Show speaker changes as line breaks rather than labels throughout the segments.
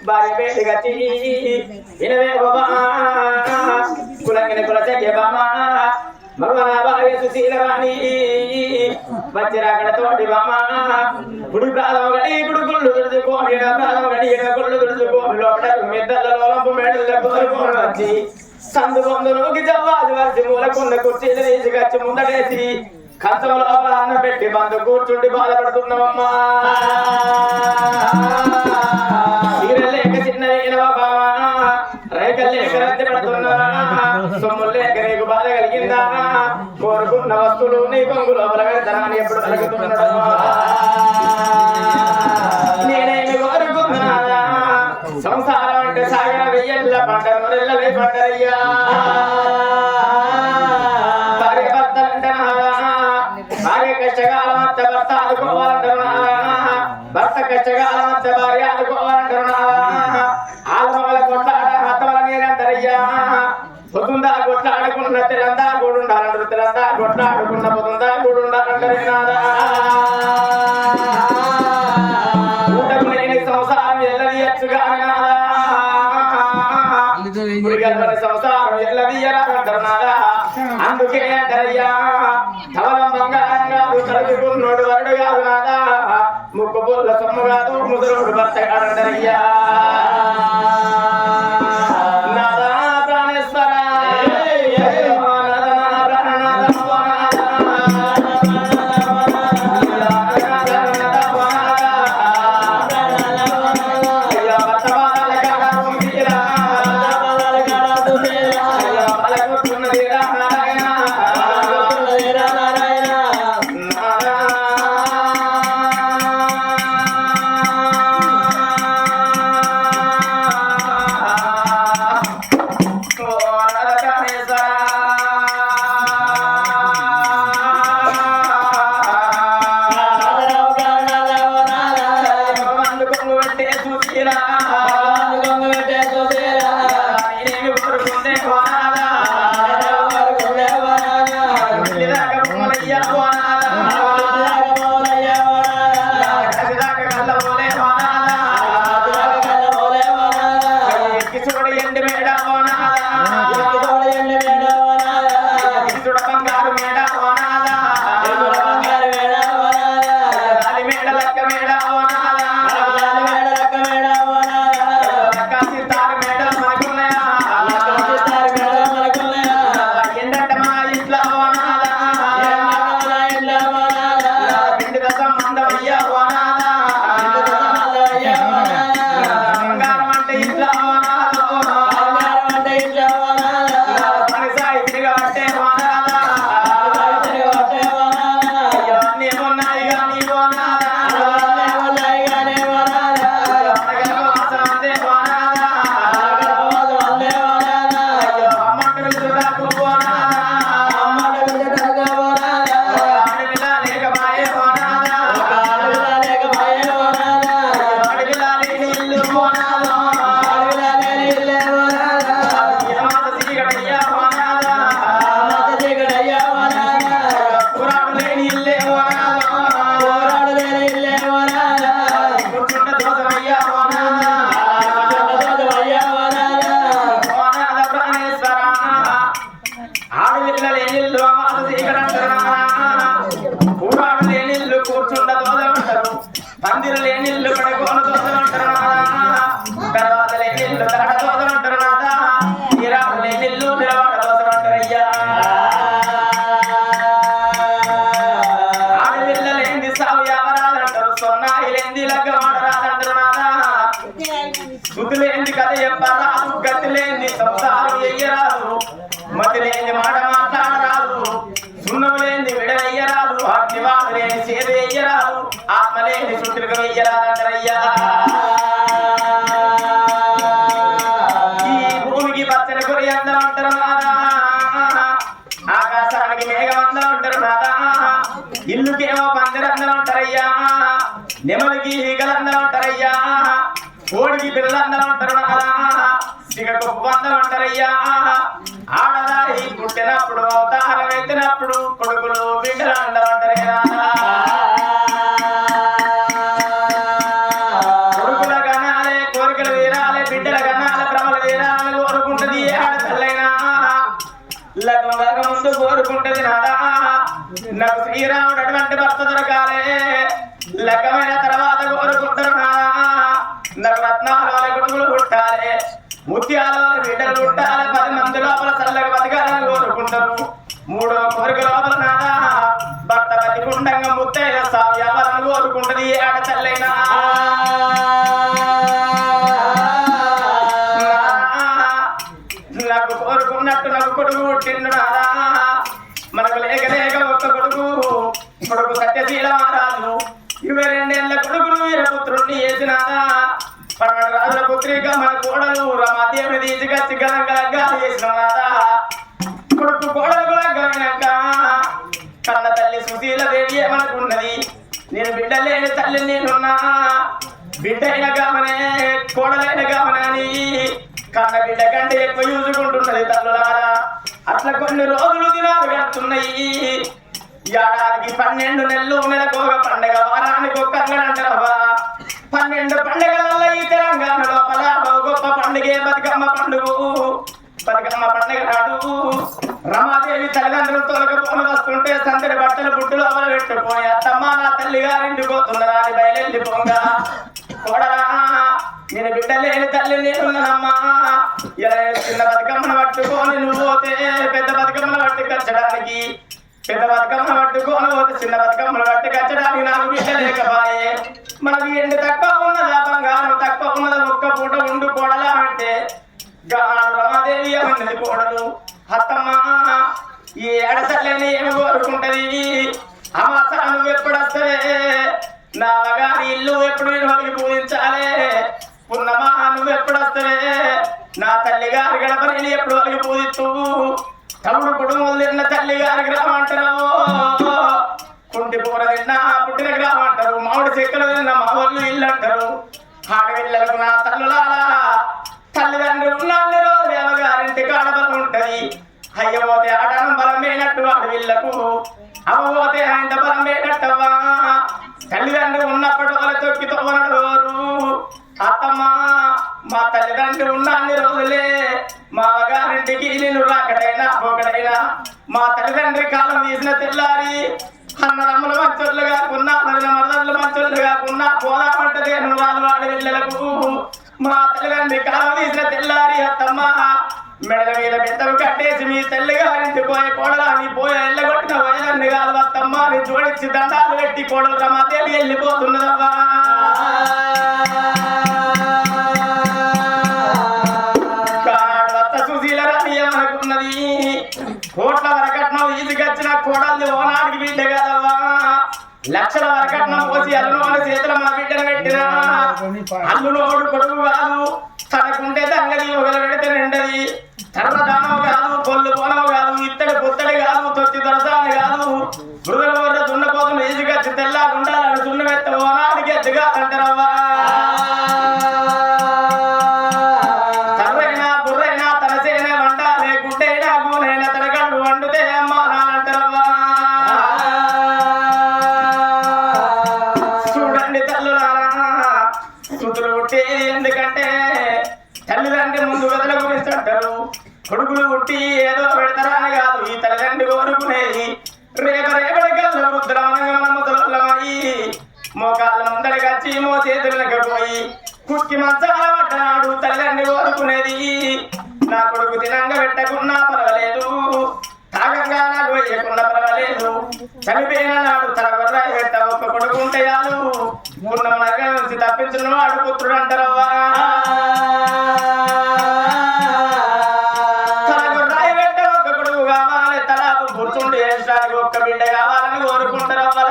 భార్య పేరుగచ్చి వినవే బాబా కులంగిన కుల చెయ్య బామా మగవన భార్య సుశీలరాణి వచ్చిరాకడ తోటి బామా గుడి ప్రాధం గడి గుడి గుళ్ళు తుడుచుకోని ప్రాధం గడి గుళ్ళు తుడుచుకోని లోపల మెద్దలలో లంపు మేడల కోరుకోని వచ్చి సందు బొందులోకి జవ్వాది వరిచి మూలకున్న కుర్చీలు తీసుకొచ్చి ముందటేసి కంచంలో అన్న పెట్టి బంధు కూర్చుండి బాధపడుతున్నామమ్మా లేక చిన్న రైకలేక రద్ద పడుతున్నా సొమ్ములు లేక నీకు బాధ కలిగిందా కోరుకున్న వస్తువులు నీ కొంగు లోపల పెడతానని ఎప్పుడు కలుగుతున్నాడు నేనేమి కోరుకున్నానా సంసారం అంటే సాగర వెయ్యల్ల పంట నొరెల్లవే పంటరయ్యా భార్య కష్టకాలం అంత భర్త ఆదుకోవాలంటున్నా భర్త కష్టకాలం అంత భార్య ఆదుకోవాలంటున్నా ఆలమల కొట్లాడ హతవల నేనంటారయ్యా పొద్దుందా కొట్లాడుకున్న తెలందా కూడుండాలంటారు తెలందా కొట్లాడుకున్న పొద్దుందా కూడుండాలంటారు సంసారం ఎల్లదీయచ్చుగా సంసారం ఎల్లదీయరాదంటారు నాదా అందుకే అంటారయ్యా ధవలం బంగారంగా కలుగుకున్నోడు వరుడు కాదు నాదా ముక్కు బొల్ల సొమ్ము కాదు ముదురుడు భర్త కాదంటారయ్యా నాదా ప్రాణేశ్వర
గుర్తులేని కథ చెప్పరాదు గతిలేని సంసారం ఎయ్యరాదు మతిలేని మాట మాట్లాడరాదు సున్నం లేని విడవెయ్యరాదు అగ్నివాడు లేని సేద వెయ్యరాదు ఆత్మ లేని శుద్ధిగా వెయ్యరాదంటారయ్యా ఈ భూమికి పచ్చని కొరి అందరూ అంటారు నాదా ఆకాశానికి మేఘం అందరూ అంటారు నాదా ఇల్లుకేమో పందిరందరూ అంటారయ్యా నెమలికి ఈగలందరూ అంటారయ్యా కోడికి పిల్లలందరూ అంటారు నాదా ఇక గొప్పందరూ అంటారయ్యా ఆడదాయి పుట్టినప్పుడు అవతారం ఎత్తినప్పుడు కొడుకులు బిడ్డలు అందరూ అంటారే నాదా కొడుకుల కనాలే కోరికలు తీరా లాంటి భర్త దొరకాలే లెక్కమైన తర్వాత కోరుకుంటారు నవరత్నాల కొడుకులు పుట్టాలి ముత్యాల బిడ్డలు పుట్టాలి 10 మంది లోపల చల్లగా బతకాలని కోరుకుంటారు మూడో కోరిక లోపల నాదా భర్త బతికుండంగా ముత్తైన సావ్యాలని కోరుకుంటది ఆడ తల్లైనా నాకు కోరుకున్నట్టు నాకు కొడుకు పుట్టిండు నాదా మనకు లేక లేక ఒక్క కొడుకు సత్యశీల మహారాజు 22 ఏళ్ల కొడుకును వీరపుత్రుడిని చేసినాదా 12 రాజుల పుత్రిక మన కోడలు రమాదేవిని తీసుకొచ్చి గలంగా చేసినాదా కొడుకు కోడలు గలగలక కన్న తల్లి సుశీల దేవి ఏమనుకున్నది నేను బిడ్డ లేని తల్లి నేనున్నా బిడ్డ అయిన గామనే కోడలైన గామనే అని కన్న బిడ్డ కంటే ఎక్కువ చూసుకుంటున్నది తల్లులారా అట్లా కొన్ని రోజులు దినాలు గడుతున్నాయి ఏడాదికి 12 నెలలు నెలకొక పండగ వారానికి ఒక్క అంటారవ్వా 12 పండుగలలో ఈ తెలంగాణ లోపల గొప్ప పండుగే బతుకమ్మ పండుగ నాడు రమాదేవి తల్లిదండ్రులు తొలగపోని వస్తుంటే సందడి బట్టలు బుట్టులు అవల పెట్టుకొని అత్తమ్మ నా తల్లి గారింటి పోతున్నదా అని బయలుదేరి పోంగా కోడలా నేను బిడ్డ లేని తల్లి నేనున్నానమ్మా చిన్న బతుకమ్మను పట్టుకొని నువ్వు పోతే పెద్ద బతుకమ్మను పట్టుకొచ్చడానికి పెద్ద బతుకమ్మను పట్టుకొని పోతే చిన్న బతుకమ్మను పట్టుకొచ్చడానికి నాకు బిడ్డ లేకపాయే మనకి ఎండు తక్కువ ఉన్నదా బంగారం తక్కువ ఉన్నదా ఒక్క పూట ఉండు కోడలా అంటే రమాదేవి అన్నది కోడలు అత్తమ్మ ఈ ఏడసలేని ఏమి కోరుకుంటది అమాస నువ్వు ఎప్పుడు వస్తావే నా గారి ఇల్లు ఎప్పుడు నేను వాళ్ళకి పూజించాలి పున్నమా నువ్వు ఎప్పుడు వస్తావే నా తల్లి గారి గడపని ఎప్పుడు వాళ్ళకి పూజిస్తూ తమ్ముడు కుటుంబం తిన్న తల్లి గారికి రామంటారు కుంటి పూర తిన్న పుట్టిన రామంటారు మామిడి చెక్కలు తిన్న మా వాళ్ళు ఇల్లు అంటారు ఆడపిల్లలకు నా తల్లులారా తల్లిదండ్రులు ఉన్నాళ్ళు దేవగారింటి కాడబలం ఉంటది అయ్యపోతే ఆడనం బలమైనట్టు ఆడవిళ్లకు అవ్వపోతే ఆయన బలమైనట్టవా తల్లిదండ్రులు ఉన్నప్పటి వాళ్ళ తొక్కి తోవనడోరు అత్తమ్మ మా తల్లిదండ్రులు ఉన్న అన్ని రోజులే మా గారింటికి నేను రాకడైనా పోకడైనా మా తల్లిదండ్రి కాలం తీసిన తెల్లారి అన్నదమ్ముల మంచోళ్ళు కాకున్నా మరదళ్ళు మంచోళ్ళు కాకున్నా పోదామంటది అనువాదు ఆడవిళ్ళలకు మా తల్లిదండ్రి కాలం తీసిన తెల్లారి అత్తమ్మ మెడల మీద పెద్దవి కట్టేసి మీ తల్లి గారింటి పోయే కోడలా నీ పోయే ఎల్లగొట్టిన వయలన్ని కాదు అత్తమ్మ నీ జోడించి దండాలు పెట్టి కోడలు రమాదేవి వెళ్ళిపోతున్నదవ్వా సుశీల రాణి ఏమనుకున్నది కోట్ల వరకట్నం ఈదికొచ్చిన కోడల్ని ఓనాడికి బిడ్డ కదవ్వా లక్షల వరకట్నం పోసి అల్లును మన చేతుల మన బిడ్డను పెట్టినా అల్లునోడు కొడుకు కాదు తనకుంటే దంగది ఒకరు పెడితే నిండది తర్వదానం కాదు పొల్లు పోనవు కాదు ఇత్తడి పొత్తడి కాదు తొత్తి దొరసాని కాదు మృదుల వద్ద దున్నపోతున్న ఈజుగచ్చి తెల్లాగా ఉండాలని దున్నమెత్త ఓనాడికి ఎద్దుగా అంటారవ్వా తర్రైనా బుర్రైనా తనసేనే వండాలే గుడ్డైనా గూనైనా తనగండు వండుతే అమ్మా నానంటారవ్వా చూడండి తల్లులారా సుతులు పుట్టేది ఎందుకంటే తల్లిదండ్రి ముందు గదుల గురించి అంటారు కొడుకులు పుట్టి ఏదో పెడతారా అని కాదు ఈ తల్లిదండ్రి కోరుకునేది రేపటి కల్లా వృద్ధులమనమయ్యి మోకాళ్ళ ముందరగచ్చి మో చేతులకు పోయి కుక్కి మచ్చాల పడ్డాడు తల్లిదండ్రి కోరుకునేది నా కొడుకు తినంగా పెట్టకున్నా పర్వాలేదు తాగంగా నాకు వేయకుండా పర్వాలేదు చనిపోయిన నాడు తన గొర్రాయి పెట్ట ఒక్క కొడుకు ఉంటే చాలు ఉన్న నగ నుంచి తప్పించిన వాడు పుత్రుడు అంటారవ్వా తన గొర్రాయి పెట్ట ఒక్క కొడుకు కావాలి తలాకు గుర్తుండి వేసడానికి ఒక్క బిడ్డ కావాలని కోరుకుంటారవ్వా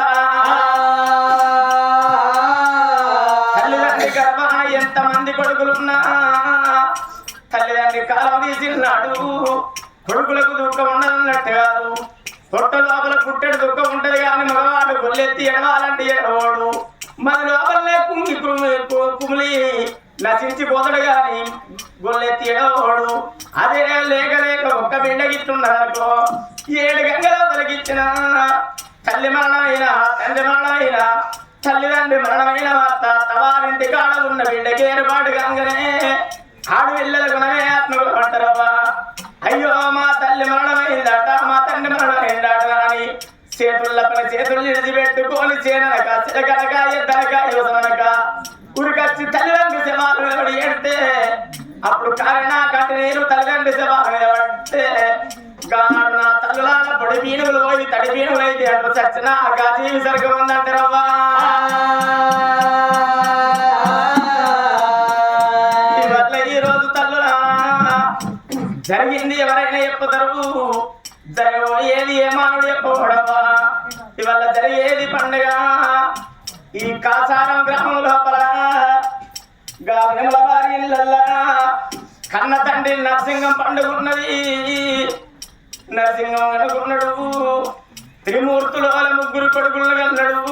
తల్లిదండ్రి గర్భాన ఎంతమంది కొడుకులున్నా తల్లిదండ్రి కాలం తీసినాడు కొడుకులకు దుఃఖం ఉండదన్నట్టు కాదు పొట్ట లోపల పుట్టెడు దుఃఖం ఉంటది కానీ మగవాడు గొల్లెత్తి ఎడవాలంటే ఎడవాడు మన లోపలనే కుమిలి నశించిపోతాడు గాని గొల్లెత్తి ఎడవాడు అదే లేక లేక ఒక్క బిడ్డ గిట్టున్నారనుకో 7 గంగలో తొలగిచ్చిన తల్లి మరణమైనా తండ్రి మరణమైనా తల్లిదండ్రి మరణమైన వార్త తవారింటి కాడ ఉన్న బిడ్డకి ఏర్పాటు కాగానే ఆడపిల్లల గుణమే ఆత్మకులు అంటారవ్వా అయ్యో మా తల్లి మరణమైందట మా తండ్రి మరణమైందట అని చేతుల చేతులు విడిచిపెట్టుకొని చేనక చిలకనక ఎద్దనక యువతనక ఉరికొచ్చి తల్లిదండ్రి శవాలు నిలబడి ఏడితే అప్పుడు కారణ కంటి నీరు తల్లిదండ్రి శవాలు నిలబడితే గానాడు నా తల్లులాల పొడి పీనుగులు పోయి తడి పీనుగులు అయితే అటు చచ్చిన గాజీ సరిగ్గా ఉందంటారవ్వా ఇవల్ల ఈ రోజు తల్లులా జరిగింది ఎవరైనా చెప్పుతారు జరగబోయేది ఏ మానవుడు చెప్పబడవా ఇవాళ జరిగేది పండుగ ఈ కాసారం గ్రామం లోపల గానెముల వారి ఇళ్ళల్లా కన్న తండ్రి నరసింహం పండుగ ఉన్నది నరసింహం అనుకున్నాడు త్రిమూర్తులు వాళ్ళ ముగ్గురు కొడుకులను కన్నాడు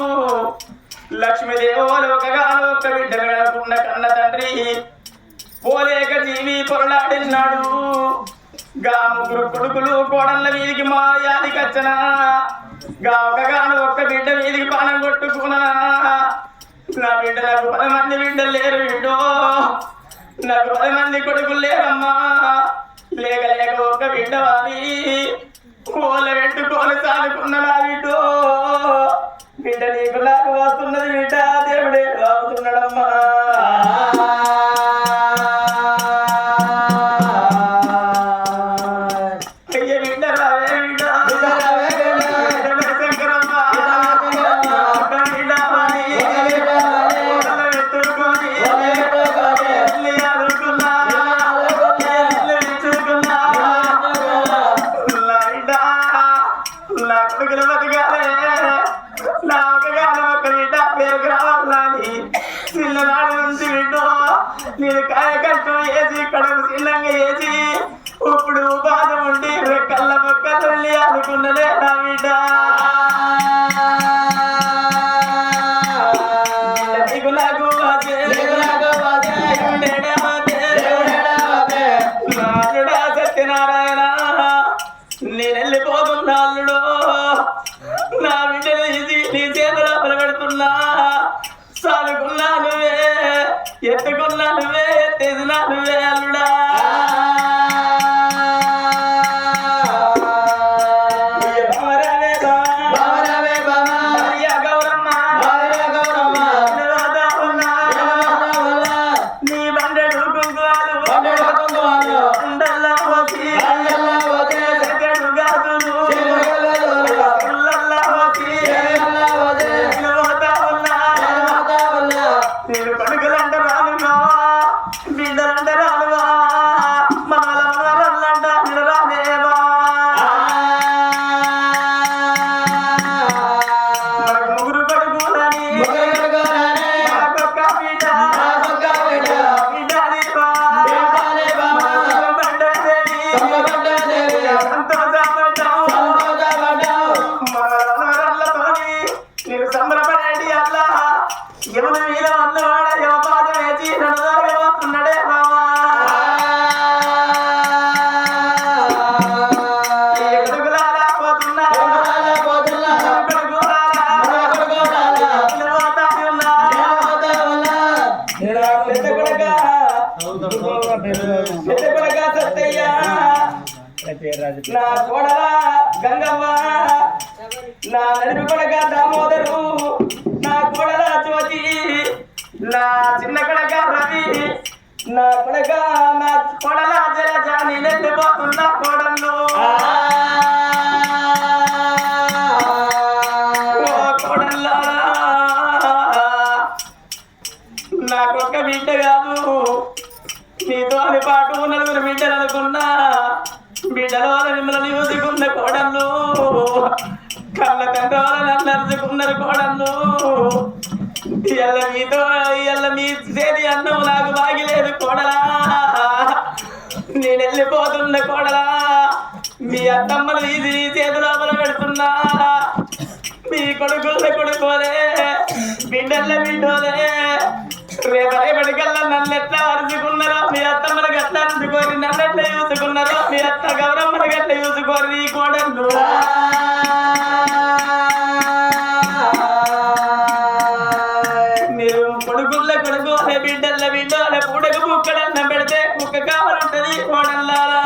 లక్ష్మీదేవులు ఒకగాను ఒక బిడ్డను కనుకున్న కన్న తండ్రి పోలేక జీవి పొరలాడినాడు గా ముగ్గురు కొడుకులు కోడళ్ళ వీధికి మా యాదికి వచ్చిన గా ఒకగాను ఒక్క బిడ్డ వీధికి పానం కొట్టుకున్నా నా బిడ్డ నాకు 10 మంది బిడ్డలు లేరు బిడ్డో నాకు 10 మంది కొడుకులు లేరమ్మా లేక లేక ఒక్క బిడ్డ వారి కోల పెట్టుకోని సాదుకున్నదా బిడ్డో బిడ్డ నీకు నాకు వస్తున్నది బిడ్డ దేవుడే అవుతున్నాడమ్మా నేను కాయ కష్టం వేసి కడుపు చిన్నంగా వేసి ఇప్పుడు బాధ ఉండి రెక్కల్ల మొక్కలు అనుకున్నలే నా బిడ్డ నీకు నాకు సత్యనారాయణ నేను వెళ్ళిపోతున్నా అల్లుడు నా బిడ్డలు ఇది నీ చేతులు పెడుతున్నా సాదుకున్నా నువ్వే ఎత్తుకున్నా నువ్వే ఎత్తేసినా నువ్వే అల్లుడా నీ బండెడు కుంకుమాలు ఉండల్లా పోసి చెడు గాజులు నేను కొడుకులంట రాలుగా బిడ్డలంట రాలుగా మనలంట రాలేవా ముగ్గురు కొడుకులని నేను సంబరపడేది అల్లా ఎవరి మీద అన్నవాడ యమపాదం వేసి నడుదాగబోతున్నాడే బావా ఎదుగులారా పోతున్నా పెద్ద కొడక సత్తయ్య నా కోడల గంగవ్వ నా నడుపు కొడక దామోదరు నా కోడల జ్యోతి నా చిన్న కొడక రవి నా కొడక నా కోడల జలజ నేనెళ్ళిపోతున్నా కోడళ్ళు కోడల్లా నాకొక్క బిడ్డ కాదు నీతో పాటు 4 బిడ్డలు అనుకున్నా బిడ్డల వల్ల మిమ్మల్ని చూసుకున్న కోడళ్ళు కళ్ళ తండ్రి వల్ల నన్ను అరుచుకున్నారు కోడళ్ళు ఇయ్యాల మీ చేతి అన్నం నాకు బాగిలేదు కోడలా నేను వెళ్ళిపోతున్న కోడలా మీ అత్తమ్మలు తీసి చేతి లోపల పెడుతున్నా మీ కొడుకోలే బిడ్డల్ల బిడ్డోలే రేపటికల్లా నన్ను ఎట్లా అరుచుకున్నారో మీ అత్తమ్మని గట్లా అరుచుకోరి నన్ను ఎట్లా చూసుకున్నారో మీ అత్త గౌరమ్మని గట్లా చూసుకోరి నీ కోడళ్ళు మీరు కొడుకుల్లే బిడ్డల్ల బిడ్డోలే పుడకు కుక్కడన్న పెడితే కుక్క కావాలంటది కోడల్లారా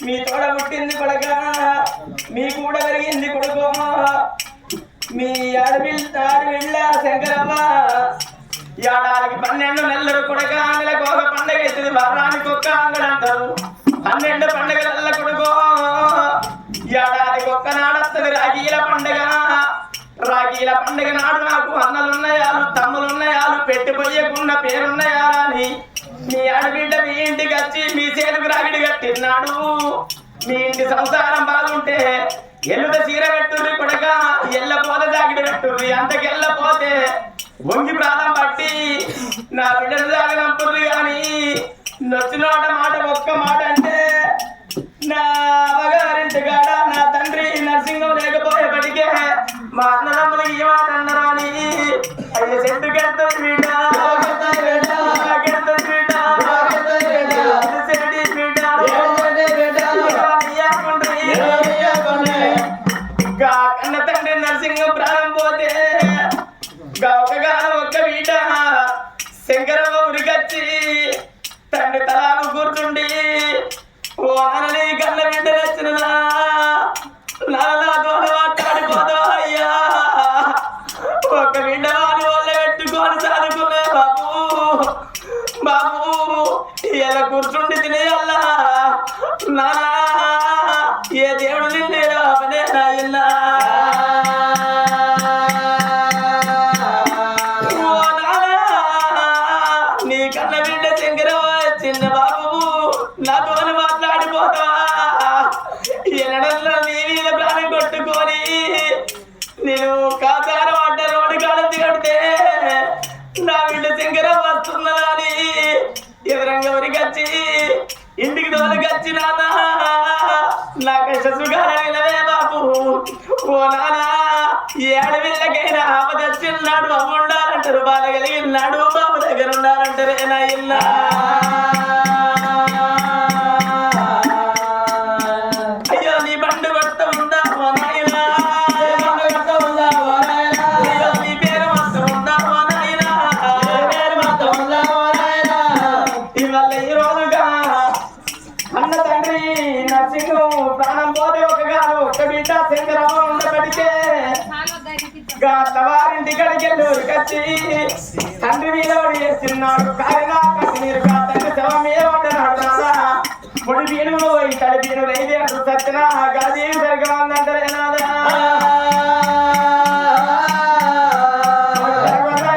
మీ తోడ పుట్టింది కొడక మీ కూడా కలిగింది కొడుకో మీ ఆడపిల్ల శంకరమ్మ ఏడాదికి 12 నెలలు కొడక నెలకు ఒక పండగ అవుతుంది వారానికి ఒక్క అంగడి అంటారు 12 పండుగల కొడుకో ఏడాదికి ఒక్కనాడు వస్తుంది రాఖీల పండుగ రాఖీల పండుగ నాడు నాకు అన్నలున్నాయాలు తమ్ములున్నాయాలు పెట్టిపోయకున్న పేరున్నాయాలు అని మీ ఆడబిడ్డ మీ ఇంటికి వచ్చి మీ చేతుకు రాగిడి కట్టినాడు మీ ఇంటి సంసారం బాగుంటే ఎల్లుద చీర కట్టుర్రి కొడక ఎల్లపోతే జాగిడి కట్టుర్రి అంతకెళ్ళపోతే వంగి ప్రాణం పట్టి నా బిడ్డను జాగనంపుర్రి కానీ నొచ్చినోట మాట ఒక్క మాట అంటే నా అవగారింటి కాడ నా తండ్రి నరసింహం లేకపోయేపటికే మా అన్నదమ్ములకి ఈ మాట అన్నరా అని అయ్యే చెట్టు కెడుతుంది బిడ్డ కన్న తండ్రి నరసింహం ప్రాణం పోతే ఒక్క బిడ్డ శంకరమ్మ ఉరికొచ్చి తండ్రి తలాపు కూర్చుండి ఓ అనని కన్న బిడ్డ నచ్చిన నాతో మాట్లాడిపోతావు అయ్యా ఒక బిడ్డ వాడి వల్ల పెట్టుకొని చదువుకునే బాబు బాబు ఇలా కూర్చుండి తినేయల్లా నానా ఏ దేవుడు నిన్నే రాపనే నాయన్నా నీ కన్న బిడ్డ శంకరమ్మ చిన్న బాబు నాతో మాట్లాడిపోతా ఎన్నడల్లో నీ మీద ప్రాణం కొట్టుకొని నేను కాచార పడ్డ రోడ్డు కాడతి కడితే నా బిడ్డ శంకరమ్మ వస్తున్నదని ఎదురంగా ఉరికొచ్చి ఇంటికి తోలుకొచ్చి నాన్న నా కష్ట సుఖాలే బాబు ఓ నాన్న ఏ అడవిళ్ళకైనా ఆపదచ్చిన్నాడు బాబు ఉండాలంటారు బాధ కలిగినాడు బాబు దగ్గర ఉండాలంటారు నా ఇల్లా అయ్యో నీ బండు కొత్త ఉందా ఓ నాయనా అయ్యో నీ పేరు మొత్తం ఉందా ఓ నాయనా ఇవాళ ఈ రోజుగా అన్న తండ్రి నరసింహం ప్రాణం పోతే ఒక్క బిడ్డ శంకరమ్మ ఉండబడితే వారింటి కడికెళ్ళి ఉరికొచ్చి తండ్రి మీద వేస్తున్నాడు కాలినా కసినీరు తండ్రి శవం మీద పడ్డనాడు నాదా పొడి పీనుగు పోయి తడి పీనుగు అయితే అసలు సత్యన గది సరిగా ఉందంటారే నాదా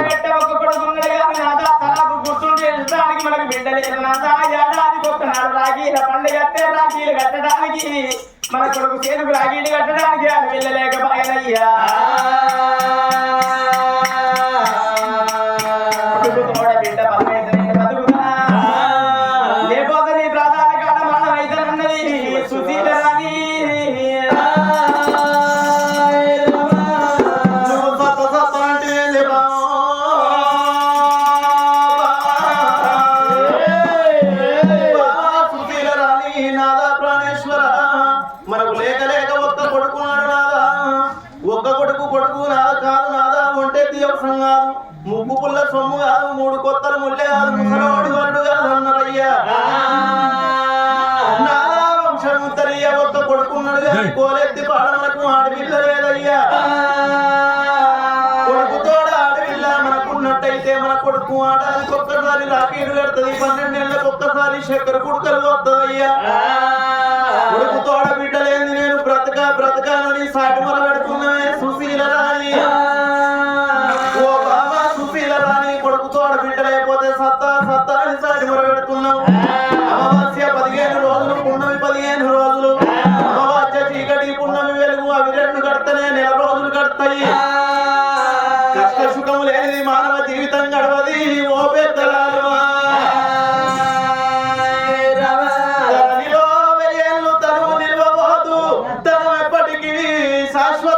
పెట్ట ఒక్క కొడుకున్నాడు కానీ నాదా తలాపు గుర్తుండి వెళ్ళడానికి మనకు బిడ్డ లేదు నాదా ఏడాదికి ఒక్కనాడు రాఖీల పండుగ రాఖీలు కట్టడానికి మన కొడుకు చేతుకు రాఖీలు కట్టడానికి అది వెళ్ళలేకపోయానయ్యా బిడ్డ బతుకుతా లేకపోతే నీ ప్రాధాన కాడ మనం అయితే అన్నది సుశీల రాని
నాదా ప్రాణేశ్వర మనకు లేక లేక ఒక్క కొడుకున్నాడు నాదా ఒక్క కొడుకు నాదా కాదు నాదా ఒంటే తీవ్రం కాదు ముగ్గు పుల్ల సొమ్ము కాదు 3 కొత్తలు ముల్లే కాదు ముసలోడి వరుడు కాదు అన్నారయ్యా నాదా వంశముత్తరయ్య ఒక్క కొడుకున్నాడు కానీ కోలెత్తి పాడమనకు ఆడపిల్ల లేదయ్యా కొడుకుతోడ ఆడపిల్ల మనకున్నట్టయితే మన కొడుకు ఆడడానికి ఒక్కసారి రాకీడు కడుతుంది 12 నెలలకు ఒక్కసారి చక్కెర కుడుకలు వద్దయ్యా కొడుకు తోడ బిడ్డలేంది నేను బ్రతకాలని సాటి మొర పెడుతున్నానే సుశీల రాణి ఓ బాబా సుశీల రాణి కొడుకు తోడ బిడ్డలైపోతే సత్తా అని సాటి మొర పెడుతున్నావు అమావాస్య 15 రోజులు పున్నమి 15 రోజులు అమావాస్య చీకటి పున్నమి వెలుగు అవి 2 కడతనే నెల రోజులు కడతాయి కష్ట సుఖం లేని మానవ జీవితం గడవది ఓ పెద్దలాలు శాశ్వత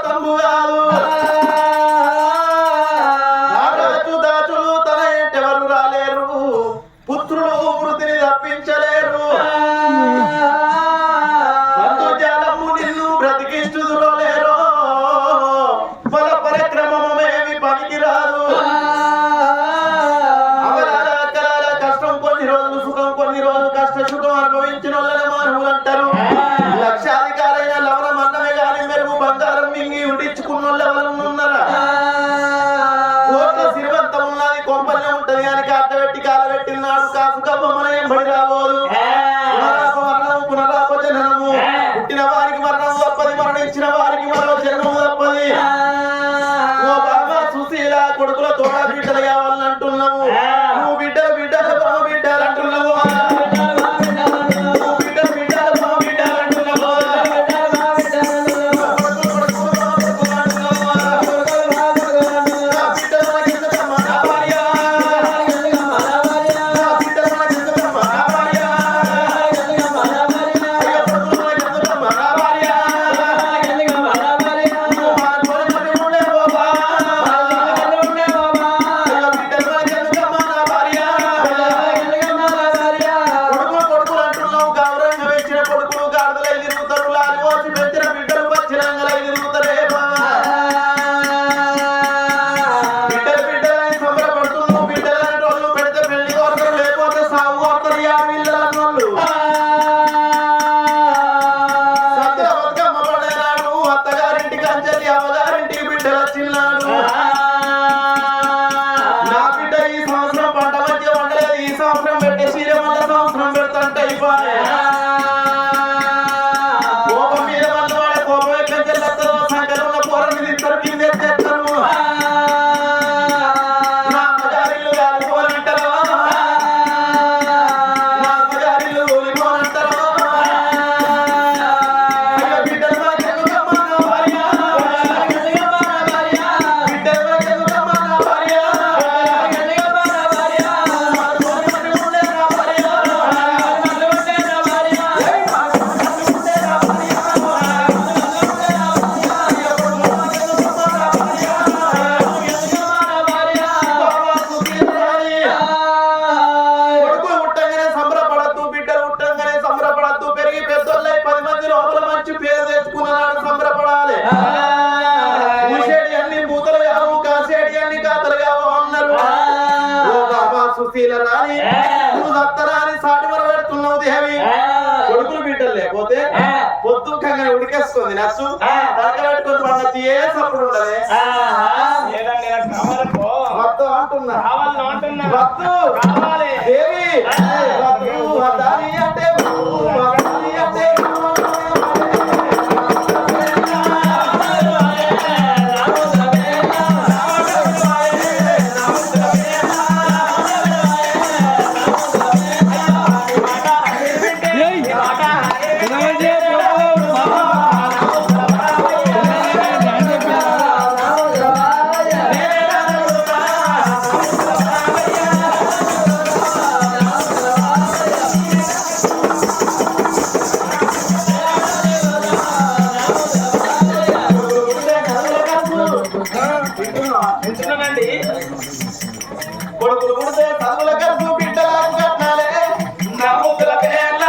పుట్టిన వారికి మరణం తప్పది, మరణించిన వారికి మరో జన్మం తప్పది. ఓ బాబా సుశీల కొడుకుల తోడ బిడ్డలు కావాలంటున్నావు, నువ్వు బిడ్డలు బిడ్డలు బాబు బిడ్డలు అంటున్నావు, కొడుకులు బిడ్డలు లేకపోతే పొద్దుకంగా ఉడికేస్తుంది నచ్చు పెట్టుకుని పండొచ్చి ఏ సప్పుడు ఉండదు మొత్తం అంటున్నా దేవి అంటే కొడుకులు పుడితే చదువుల ఖర్చు బిడ్డలకు కట్టాలే నా ముద్దుల పేర్ల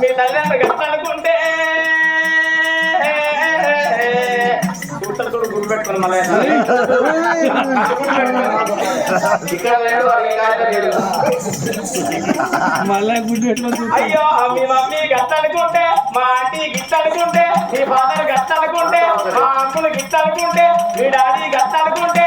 మీ తల్లిదండ్రులు కట్టాలనుకుంటే గుర్తు పెట్టుకుని మళ్ళీ ఇక్కడ లేడు అయ్యో మీ మమ్మీ గట్టనుకుంటే మా ఆంటీ గిట్టనుకుంటే మీ ఫాదర్ గట్టనుకుంటే మా అంకుల్ గిట్టనుకుంటే మీ డాడీ గట్టనుకుంటే